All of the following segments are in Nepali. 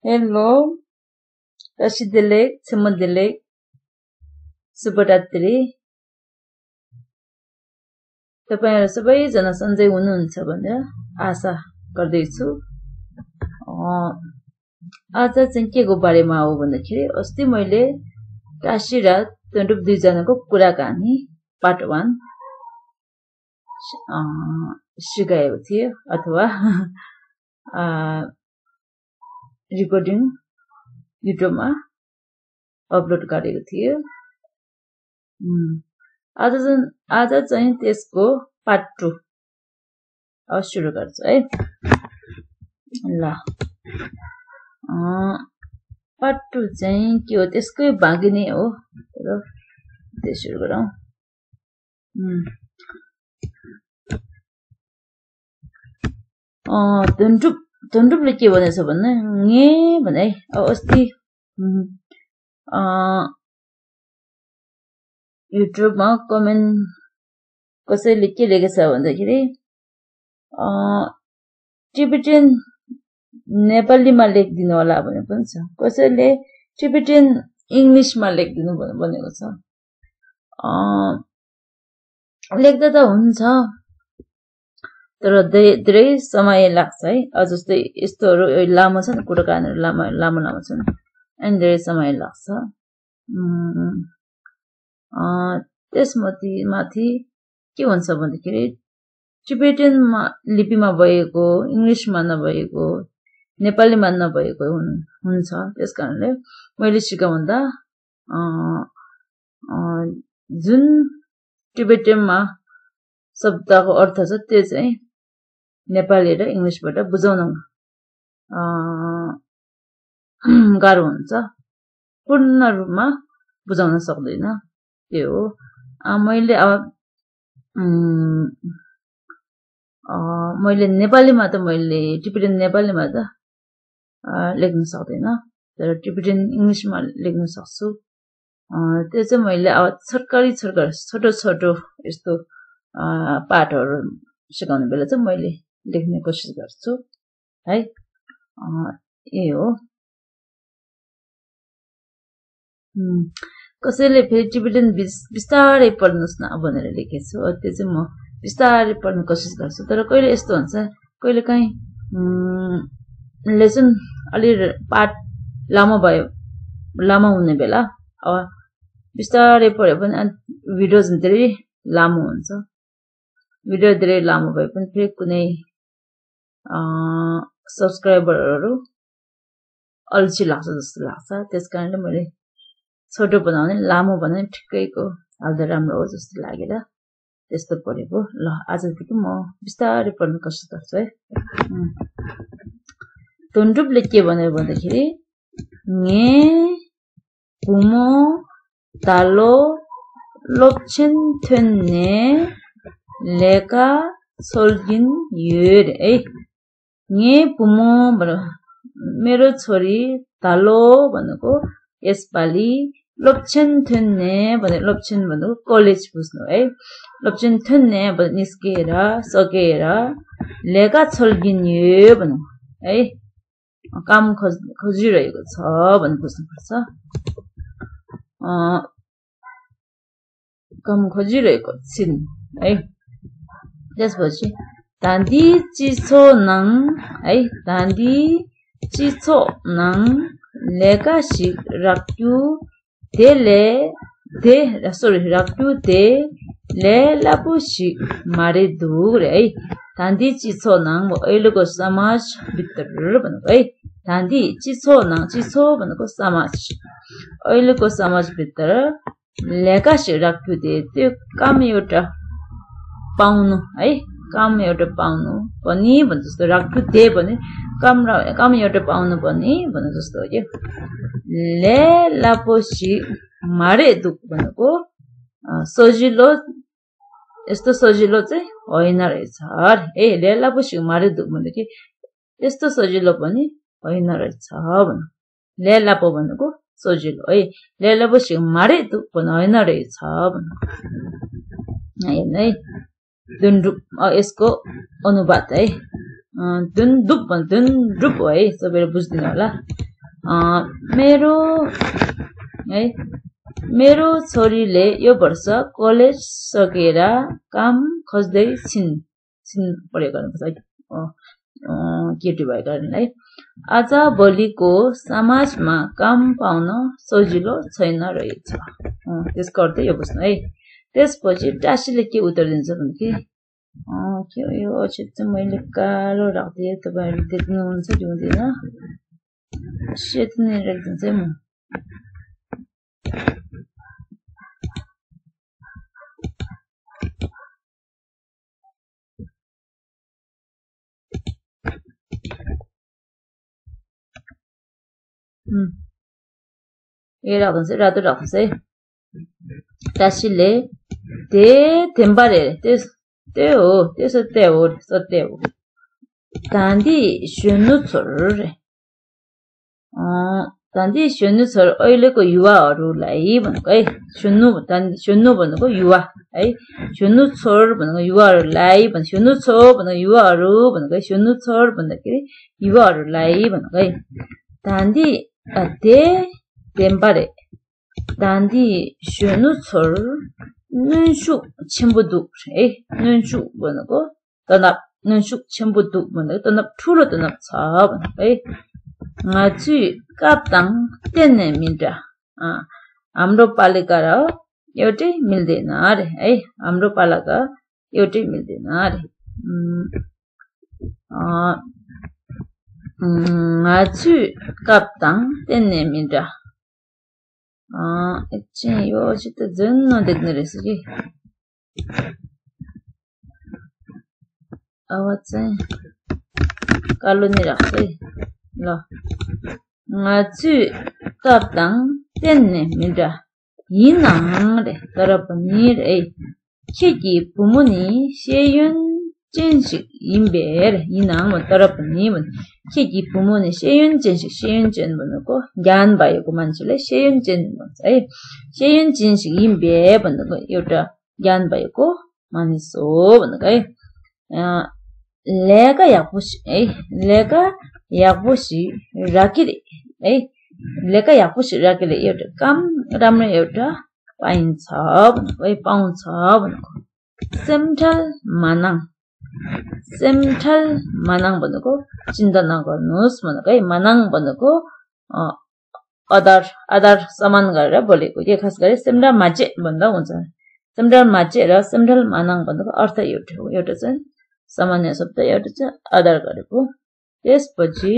Hello, Rashidele, Samadele, शुभरात्रि तपाईहरु सबैजना सन्चै हुनुहुन्छ भनेर आशा गर्दैछु। आज चाहिँ के को बारेमा हो भन्दाखेरि अस्ति मैले काशी र तन्डुप दुई जनाको कुराकानी पार्ट 1 सिकाएको थिए अथवा रेकर्डिङ युट्युबमा अपलोड गरेको थिए। आज चाहिँ त्यसको पार्ट 2 सुरु गर्छु है। ल पार्ट 2 चाहिँ के हो त्यसकै बाँकी नै हो। र त्यो सुरु गरौँ। तन्डुपले के भनेछ भन्ने भने अस्ति युट्युबमा कमेन्ट कसैले के लेखेछ भन्दाखेरि टिबेटियन नेपालीमा लेखिदिनु होला भने पनि छ, कसैले टिबेटियन इंग्लिशमा लेखिदिनु भनेको छ। लेख्दा त हुन्छ तर धेरै समय लाग्छ है। जस्तै यस्तोहरू लामो छ नि, कुराकानीहरू लामो छन् अनि धेरै समय लाग्छ। त्यसमाथि के हुन्छ भन्दाखेरि टिबेटियन लिपिमा भएको, इंग्लिशमा नभएको, नेपालीमा नभएको हुन्छ। त्यसकारणले मैले सिकाउँदा जुन टिबेटियनमा शब्दको अर्थ छ त्यो चाहिँ नेपाली र इंग्लिशबाट बुझाउन गाह्रो हुन्छ, पूर्ण रूपमा बुझाउन सक्दैन। त्यो हो। मैले नेपालीमा त मैले टिबेटियन नेपालीमा त लेख्न सक्दैन, तर टिबेटियन इंग्लिशमा लेख्न सक्छु। त्यो चाहिँ मैले छोटो छोटो यस्तो पाठहरू सिकाउने बेला चाहिँ मैले लेख्ने कोसिस गर्छु है। यही हो। कसैले फेरि टिबेटियन बिस्तारै पढ्नुस् न भनेर लेखेछु। त्यो चाहिँ म बिस्तारै पढ्ने कोसिस गर्छु। तर कहिले यस्तो हुन्छ, कहिले काहीँ लेसन अलि पाठ लामो हुने बेला बिस्तारै पढ्यो भने भिडियो धेरै लामो हुन्छ। भिडियो धेरै लामो भए पनि फेरि कुनै सब्सक्राइबरहरू अल्छी लाग्छ जस्तो लाग्छ। त्यसकारणले मैले छोटो बनाउने, लामो बनाउने ठिकैको हाल्दा राम्रो हो जस्तो लागेर त्यस्तो पढेको। ल आजदेखि म बिस्तारै पढ्ने कोसिस गर्छु है। तन्डुपले के भन्यो भन्दाखेरि ङे पुमो तालो लोप्छेन थ्वेन्ने लेका सोल्गिन युर है। ङे पुमो मेरो छोरी तालो भनेको यसपालि लोप्छेन थ्वेन्ने भने लोप्छेन भनेको कलेज बुझ्नु है। लोप्छेन थ्वेन्ने भने निस्केर सकेर लेका सोल्गिन यु भन्नु है, काम खोजिरहेको छ भन्ने बुझ्नुपर्छ। काम खोजिरहेको छिन् है। त्यसपछि दादी चिसो नङ है, दादी चिसो नङ लेका सिक राख्यु राख्यु दे ले लापु सिक मारे धुर है। दादी चिसो नङ अहिलेको समाज भित्र भनेको है। दादी चिसो नङ, चिसो भनेको समाज, अहिलेको समाज भित्र लेका सिक राख्यु दे त्यो काम एउटा पाउनु है, काम एउटा पाउनु पनि भन्छ जस्तो। राख्यु दे भने काम एउटा पाउनु पनि भन्छ जस्तो हो कि। ले लापोसी मारे दुख भनेको सजिलो, यस्तो सजिलो चाहिँ होइन रहेछ है। ले लापोसी मारे दुख भने कि यस्तो सजिलो पनि होइन रहेछ भन्नु। ले लापो भनेको सजिलो है, ले लापोसी मारे दुख पनि होइन रहेछ भन्नु है। दुन्डुप यसको अनुवाद है। दुन्दुप हो है, सबैले बुझ्दिनु होला। मेरो छोरीले यो वर्ष कलेज सकेर काम खोज्दै छिन् पढेको गर्नुपर्छ केटी भएको कारणलाई आज भोलिको समाजमा काम पाउन सजिलो छैन रहेछ त्यसको अर्थ यो बुझ्नु है त्यसपछि टासीले के उत्तर दिन्छ भने के यो अक्षर चाहिँ मैले कालो राख्दिएँ तपाईहरुले देख्नुहुन्छ कि हुँदैन सेतो नै राख्दिन्छ है म ये राख्नुहुन्छ रातो राख्नुहोस् है टासीले धेम्बारे त्यही हो त्यो सत्य हो गान्धी सुन्नु छोड अहिलेको युवाहरूलाई भनेको है सुन्नु भनेको युवा है सुन्नु छोड भनेको युवाहरूलाई सुन्नु छो भनेको युवाहरू भनेको है सुन्नु छोड भन्दाखेरि युवाहरूलाई भनेको है गान्धी धेम्बारे गान्धी सुन्नु छोड नुनसुक छिम्बुदुक है नुनसुक भनेको तनाव नुनसुक छिम्बुदुक भनेको तनाव ठुलो तनाव छ भनेको है ngaci kaptang tenne minta हाम्रो पालिका र एउटै मिल्दैन अरे है हाम्रो पालिका एउटै मिल्दैन अरे ngaci kaptang tenne minta एकछिन यो चाहिँ त झन् नदेख्ने रहेछ कि आवाज चाहिँ कालो नै राख्छ है ल ngaci kaptang tenne minta यिनाङले तर पनि रे केकी 부모니 세윤 진식 임베 यिनाङ तर पनि केकी 부모니 세윤 진식 세윤진 भनेको ज्ञान भएको मान्छेले 세윤진 भन्छ है 세윤 진식 임베 भनेको एउटा ज्ञान भएको मानिस हो भनेको है लेका यापुसी है लेका यापुसी राखिले है लेका यापुसी राखिले एउटा काम राम्रो एउटा पाइन्छ भनेको है पाउँछ भनेको सेमठल मानाङ भनेको चिन्ता नगर्नुहोस् भनेको है मानाङ भनेको आधार समान गरेर बोलेको के खास गरी सेमडा माचे भन्दा हुन्छ सेमडा माचे र सेमठल मानाङ भनेको अर्थ एउटा हो एउटा चाहिँ सामान्य शब्द एउटा चाहिँ आधार गरेको त्यसपछि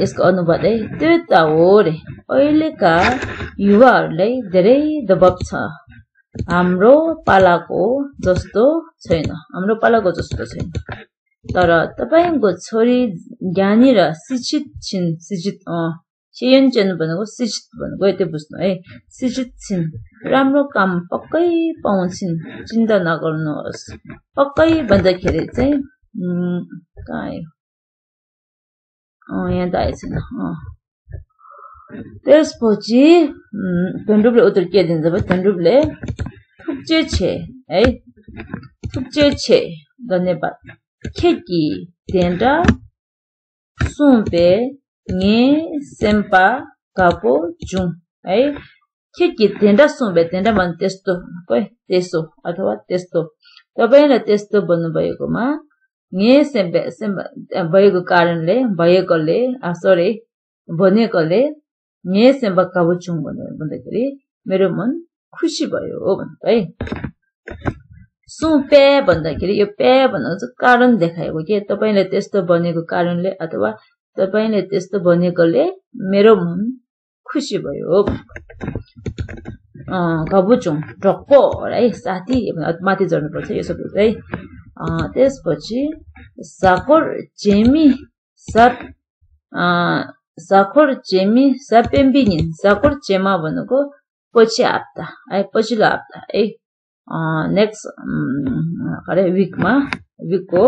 यसको अनुवाद है त्यो त हो रे अहिलेका युवाहरूलाई धेरै दबाब छ हाम्रो पालाको जस्तो छैन तर तपाईको छोरी ज्ञानी र शिक्षित छिन् सेयनचन भनेको शिक्षित भनेको यति बुझ्नु है शिक्षित छिन् राम्रो काम पक्कै पाउँछिन् चिन्ता नगर्नुहोस् पक्कै भन्दाखेरि चाहिँ यहाँ त आएछन् त्यसपछि धनरूपले उत्तर के दिन्छ भने धनरूपले थुक्चे छे धन्यवाद खेकी तेन्डा सुम्पे nge sempa kapo jung है खेकी तेन्डा सुम्पे तेन्डा भन्छ त्यस्तो कोही त्यसो अथवा त्यस्तो तपाईले त्यस्तो भन्नु भएकोमा nge sempe भएको कारणले भएकोले भनेकोले nge sempa kapo jung भन्दाखेरि मेरो मन खुसी भयो भन्नु है सुम्पे भन्दाखेरि यो पे भनेको कारण देखाएको के तपाईले त्यस्तो बनेको कारणले अथवा तपाईले त्यस्तो बनेकोले मेरो मन खुसी भयो कबुचुङ ढक्को है साथी माथि झर्नु पर्छ यो शब्द है त्यसपछि साकोर जेमी सापेम्बिनिन साकोर चेमा भनेको पछि हप्ता है पछिल्लो हप्ता है नेक्स्ट विकको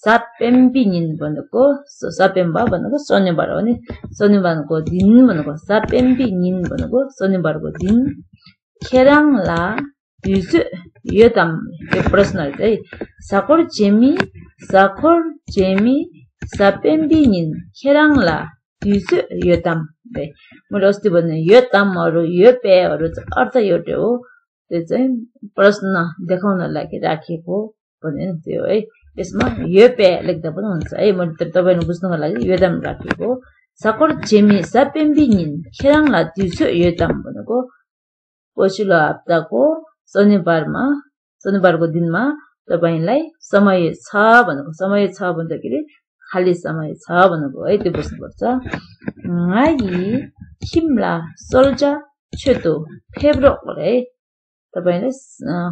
सापेम्बिनिन भनेको सापेम्बा भनेको शनिबार हो नि शनिबारको दिन भनेको सापेम्बिनिन भनेको शनिबारको दिन खेराङला युजु यो प्रश्न चाहिँ साकोर जेमी 사펜비닌 खे랑ला दुसो योतम है मैले अस्ति भने योतमहरु योपेहरु अर्थ एउटै हो त्यो चाहिँ प्रश्न देखाउन लागि राखिएको भने नि त्यो है यसमा योपे लेख्दा पनि हुन्छ है मैले तपाईहरु बुझ्नको लागि योतम राखेको साकोर जेमी सापेम्बिनिन खेराङला दुसो योतम भनेको पछिल्लो हप्ताको शनिबारको दिनमा तपाईलाई समय छ भनेको समय छ भन्दाखेरि खाली समय छ भनेको है त्यो बुझ्नुपर्छ ngayi kimla solja cheto फेब्रो है तपाईले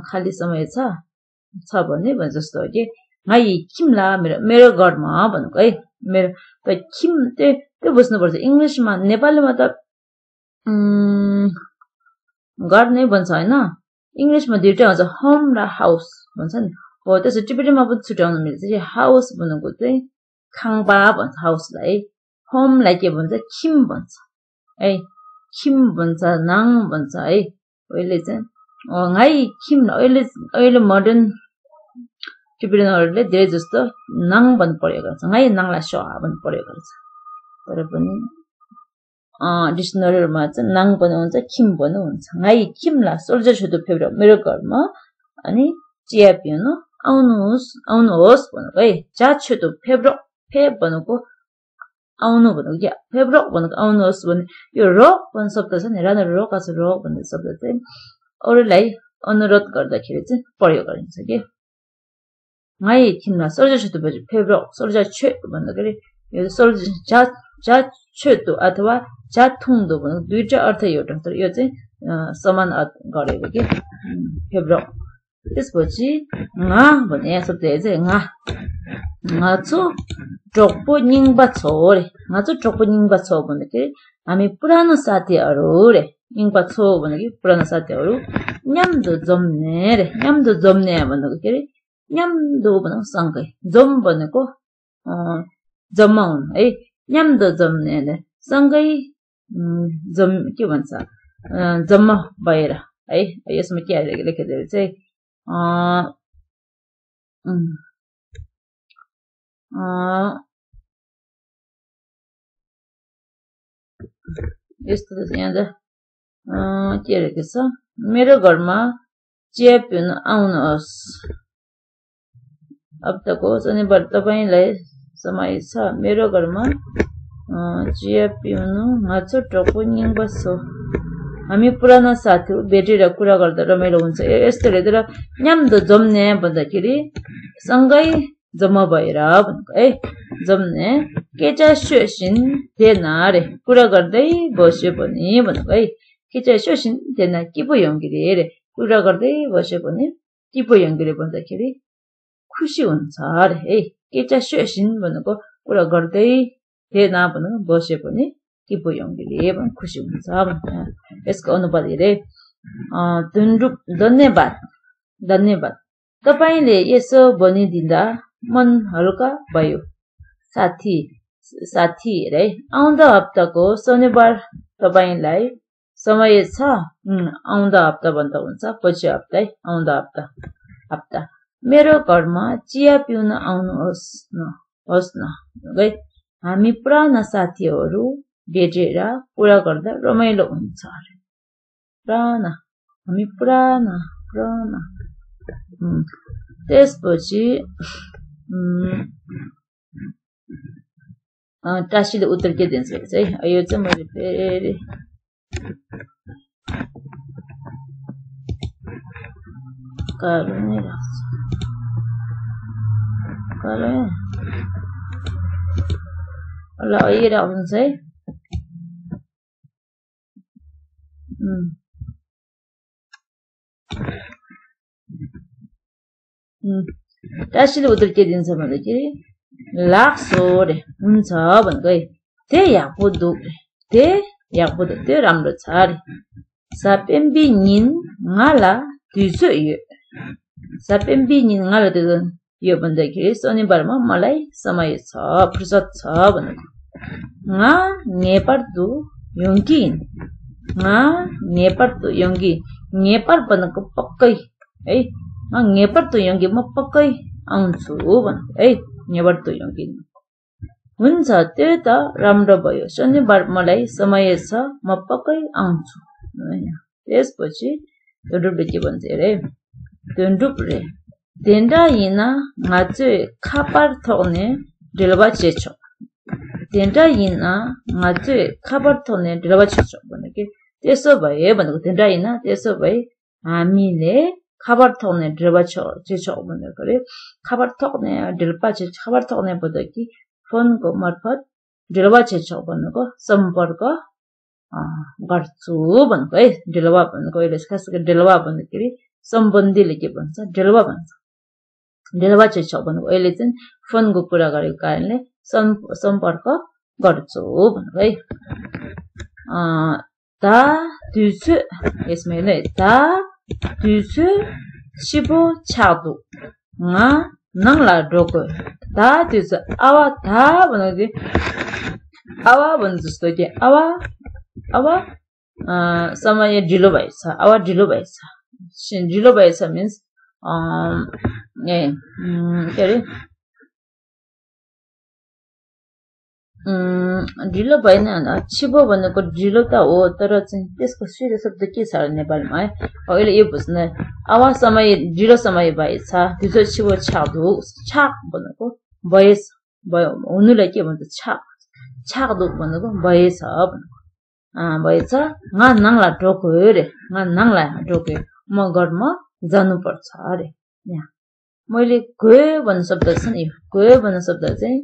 खाली समय छ भने जस्तो हो कि ngayi kimla मेरो घरमा भनेको है मेरो त किम त्यो बुझ्नुपर्छ इंग्लिशमा नेपालीमा त घर नै भन्छ हैन इंग्लिशमा दुईटा हुन्छ होम र हाउस भन्छ नि हो त्यसै टिबेटमा पनि छुट्याउन मिल्छ कि हाउस भनेको चाहिँ खाङबा भन्छ हाउसलाई होमलाई के भन्छ खिम भन्छ है खिम भन्छ नाङ भन्छ है अहिले चाहिँ ngayi खिम अहिले मोडर्न टिबेटनहरुले धेरै जस्तो नाङ भन्न पर्यो गर्छ ngayi नाङला सहा भन्न पर्यो गर्छ तर पनि डिक्सनरीहरुमा चाहिँ नाङ पनि हुन्छ खिम पनि हुन्छ ngayi खिमला सोल्जर छुतो फेब्रो मेरो घरमा अनि चिया पिउन आउनुहोस् भनेको है चा छुतो फेब्रो फे भनेको आउनु भनेको के फेब्रो भनेको आउनुहोस् भने यो रोक भन्ने शब्द छ नि राना रोकास रोक भन्ने शब्द चाहिँ अरूलाई अनुरोध गर्दाखेरि चाहिँ प्रयोग गरिन्छ के ngayi खिमला सोल्जर छुतो फेब्रो सोल्जर छु भन्दाखेरि यो सोल्जर चा छुतो अथवा चा थुङदो भनेको दुईटा अर्थ एउटा तर यो चाहिँ समान अर्थ गरेको के फेब्रो त्यसपछि nga भन्ने यहाँ शब्द चाहिँ nga छु टोक्पो निङबा छो रे nga छु टोक्पो निङबा छो भन्दाखेरि हामी पुरानो साथीहरु रे निङबा छो भनेको पुरानो साथीहरु न्याम्दो जम्ने रे न्याम्दो जम्ने भनेको के रे न्याम्दो भनेको सँगै जम भनेको जम्मा हुनु है न्याम्दो जम्ने रे सँगै जम के भन्छ जम्मा भएर है यसमा के लेखेको चाहिँ यस्तो यहाँ के लेखेको छ मेरो घरमा चिया पिउन आउनुहोस् हप्ताको शनिबार तपाईलाई समय छ मेरो घरमा चिया पिउनु माछो टोको निङ बस्छौ हामी पुराना साथीहरु भेटेर कुरा गर्दा रमाइलो हुन्छ यस्तो हेरेर न्याम्दो जम्ने भन्दाखेरि सँगै जम्मा भएर भनेको है जम्ने केचा सोसिन देना रे कुरा गर्दै बस्यो भने भनेको है केचा सोसिन देना के पो यङ्गिरे रे कुरा गर्दै बस्यो भने के पो यङ्गिरे भन्दाखेरि खुसी हुन्छ रे है केचा सोसिन भनेको कुरा गर्दै देना भनेको बस्यो भने के पो यङ्गिरे भने खुसी हुन्छ यसको अनुवाद हेरे धन्यवाद तपाईले यसो भनिदिँदा मन हल्का भयो साथी है आउँदो हप्ताको शनिबार तपाईलाई समय छ आउँदो हप्ता भन्दा हुन्छ पछि हप्ता है आउँदो हप्ता मेरो घरमा चिया पिउन आउनुहोस् न है हामी पुराना साथीहरु भेटेर कुरा गर्दा रमाइलो हुन्छ पुराना त्यसपछि टासीले उत्तर के दिन्छ है यो चाहिँ मैले फेरि ल अहिले आउँछ है टासीले उत्तर के दिन्छ भन्दाखेरि लाग्छो रे हुन्छ भनेको है त्यो राम्रो छ रे सापेम्बिनिन ngala दुसो यो भन्दाखेरि शनिबारमा मलाई समय छ फुर्सद छ भनेको nga नेपार्दु यङ्गी नेपार भनेको पक्कै है नेपार्दु यङ्गी म पक्कै आउँछु भनेको है नेपार्दु यङ्गी हुन्छ त्यो त राम्रो भयो शनिबार मलाई समय छ म पक्कै आउँछु त्यसपछि दोन्दुपले के भन्छ अरे दोन्दुपले 된다이나 맞지 카바르토네 딜바체초 된다이나 맞지 카바르토네 딜바체초 भनेको त्यसो भए भनेको 된다이나 त्यसो भए हामीले 카바르토네 딜바체초 भनेको रे 카바르토네 딜바체 카바르토네 보다기 फोनको मार्फत ढिलवाचेछौ भनेको सम्पर्क गर्छु भनेको है ढिलवा भनेको अहिले खास गरी ढिलवा भन्दाखेरि सम्बन्धीले के भन्छ ढिलवा भन्छ ढिलवाचेछौ भनेको अहिले चाहिँ फोनको कुरा गरेको कारणले सम्पर्क गर्छु भनेको है 다 düzü यसमा हेर्नु है 다 düzü 15차도 nga nangla drogo 다 düzü awa 다 भनेको awa भन्छ जस्तो के awa समय ढिलो भएछ awa ढिलो भएछ ढिलो भएछ मिन्स के अरे ढिलो भएन छिबो भनेको ढिलो त हो तर चाहिँ त्यसको सिधो शब्द के छ नेपालीमा है अहिले यो बुझ्न आवा समय ढिलो समय भएछ त्यो छिबो छादु छाक भनेको भएछ भयो हुनुलाई के भन्छ छाक्दो भनेको भएछ भनेको भएछ nga nangla ढोक्यो रे nga nangla ढोक्यो म घरमा जानुपर्छ अरे यहाँ मैले गए भन्ने शब्द छ नि गए भन्ने शब्द चाहिँ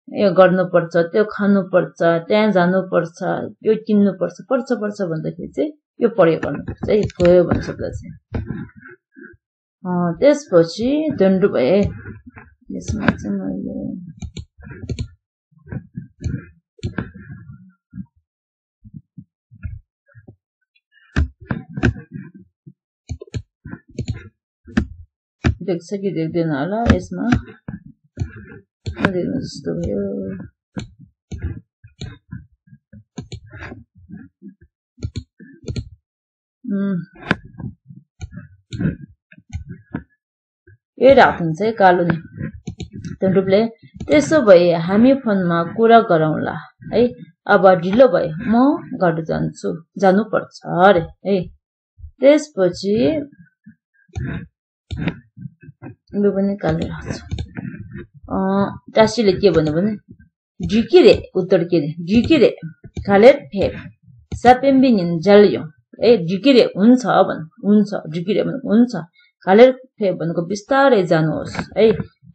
यो गर्नुपर्छ त्यो खानुपर्छ त्यहाँ जानुपर्छ यो किन्नुपर्छ पर्छ भन्दाखेरि चाहिँ यो प्रयोग गर्नुपर्छ है गयो भन्ने शब्द चाहिँ त्यसपछि दण्डु भए यसमा चाहिँ मैले देख्छ कि देख्दैन होला यसमा देख्नु जस्तो भयो यो राख्नु चाहिँ कालो नि दण्डुपले त्यसो भए हामी फोनमा कुरा गरौँला है अब ढिलो भयो म घर जानुपर्छ अरे है त्यसपछि लु पनि कालो राख्छु टासीले के भन्यो भने ढिकिरे उत्तर के रे ढिकिरे खालेर फेप सापेम्बिनिन जल्यो ए ढिकिरे हुन्छ भन हुन्छ ढिकिरे भनेको हुन्छ खालेर फेप भनेको बिस्तारै जानुहोस् है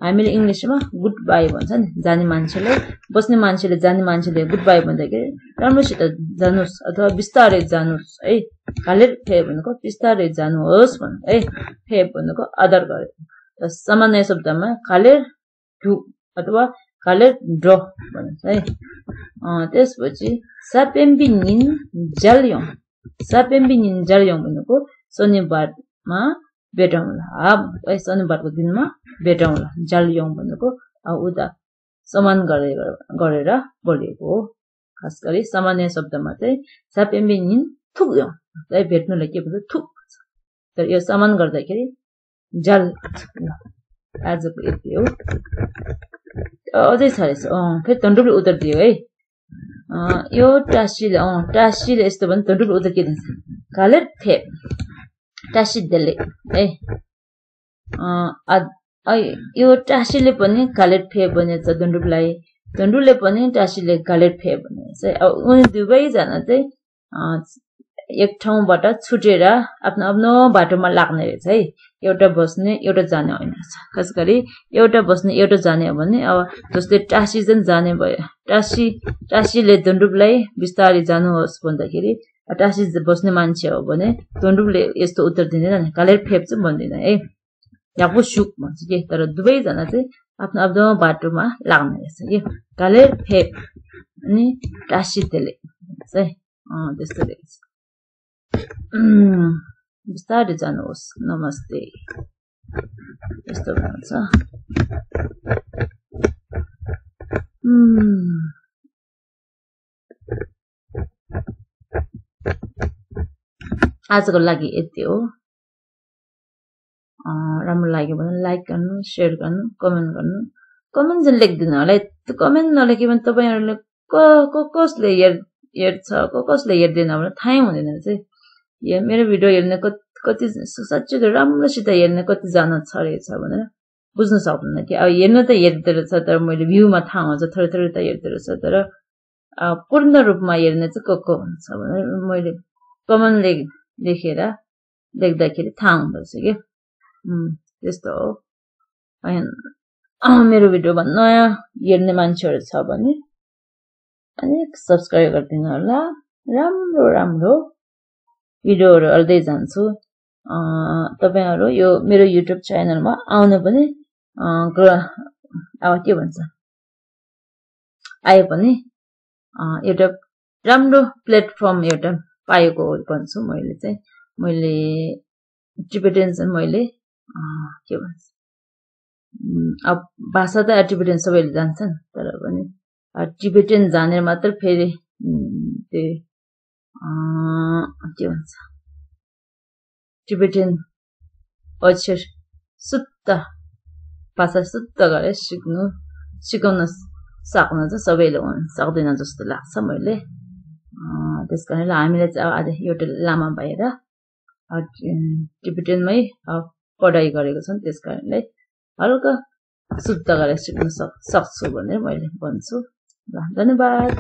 हामीले इंग्लिशमा गुड बाई भन्छ नि जाने मान्छेले बस्ने मान्छेले जाने मान्छेले गुड बाई भन्दाखेरि राम्रोसित जानुहोस् अथवा बिस्तारै जानुहोस् है खालेर फेप भनेको बिस्तारै जानुहोस् भन्छ है फेप भनेको आदर गरे सामान्य शब्दमा खालेर ढु अथवा खालेर ड्र भन्छ है त्यसपछि सापेम्बिनिन जल्योङ भनेको शनिबारमा भेटौँला है शनिबारको दिनमा भेटौँला जल्योङ भनेको उता समान गरेर बोलेको हो खास गरी सामान्य शब्दमा चाहिँ सापेम्बिनिन थुक्योङ है भेट्नुलाई के भन्छ थुक तर यो समान गर्दाखेरि जल आजको यति हो अझै छ रहेछ फेरि दण्डुपले उत्तर दियो है यो टासीले यस्तो भने दण्डुपले उत्तर के दिन्छ कालेर फेप टासी देले है यो टासीले पनि कालेर फेप भनेछ दण्डुपले पनि टासीले कालेर फेप भनेछ अब उनी दुवैजना चाहिँ एक ठाउँबाट छुटेर आफ्नो बाटोमा लाग्ने रहेछ है एउटा बस्ने एउटा जाने होइन खास गरी एउटा बस्ने एउटा जाने हो भने अब जस्तै टासी चाहिँ जाने भयो टासीले दण्डुपलाई बिस्तारै जानुहोस् भन्दाखेरि टासी बस्ने मान्छे हो भने दण्डुपले यस्तो उत्तर दिँदैन कालेर फेप चाहिँ भन्दैन है याको सुक भन्छ के तर दुवैजना चाहिँ आफ्नो बाटोमा लाग्ने रहेछ के कालेर फेप अनि टासी तेले है त्यस्तो रहेछ बिस्तारै जानुहोस् नमस्ते यस्तो भन्छ आजको लागि यति हो राम्रो लाग्यो भने लाइक गर्नु शेयर गर्नु कमेन्ट चाहिँ लेख्दिनु होला है त्यो कमेन्ट नलेखे भने तपाईहरुले कसले हेर्छ कसले हेर्दैन भनेर थाहै हुँदैन चाहिँ यो मेरो भिडियो हेर्ने कति साच्चै राम्रोसित हेर्ने कति जना छ रहेछ भनेर बुझ्न सक्दैन कि अब हेर्न त हेर्दै रहेछ तर मैले भ्यूमा थाहा हुन्छ थोरै थोरै त हेर्दै रहेछ तर पूर्ण रूपमा हेर्ने चाहिँ को हुन्छ भनेर मैले कमेन्ट लेख्दाखेरि थाहा हुँदैछ के त्यस्तो हो मेरो भिडियोमा नयाँ हेर्ने मान्छेहरु छ भने अनि सब्स्क्राइब गरिदिनु होला राम्रो भिडियोहरु हाल्दै जान्छु तपाईहरु यो मेरो युट्युब च्यानलमा आउनु पनि अब के भन्छ आए पनि एउटा राम्रो प्लेटफर्म एउटा पाएको भन्छु मैले टिबेटन चाहिँ मैले के भन्छ अब भाषा त टिबेटन सबैले जान्छन् तर पनि टिबेटन जानेर मात्र फेरि के भन्छ टिबेटन अक्षर शुद्ध भाषा शुद्ध गरेर सिकाउन सक्नु चाहिँ सबैले सक्दैन जस्तो लाग्छ मैले त्यसकारणले हामीले चाहिँ आज एउटा लामा भएर टिबेटनमै पढाइ गरेको छौं त्यसकारणले हल्का शुद्ध गरेर सिक्न सक्छु भनेर मैले भन्छु ल धन्यवाद।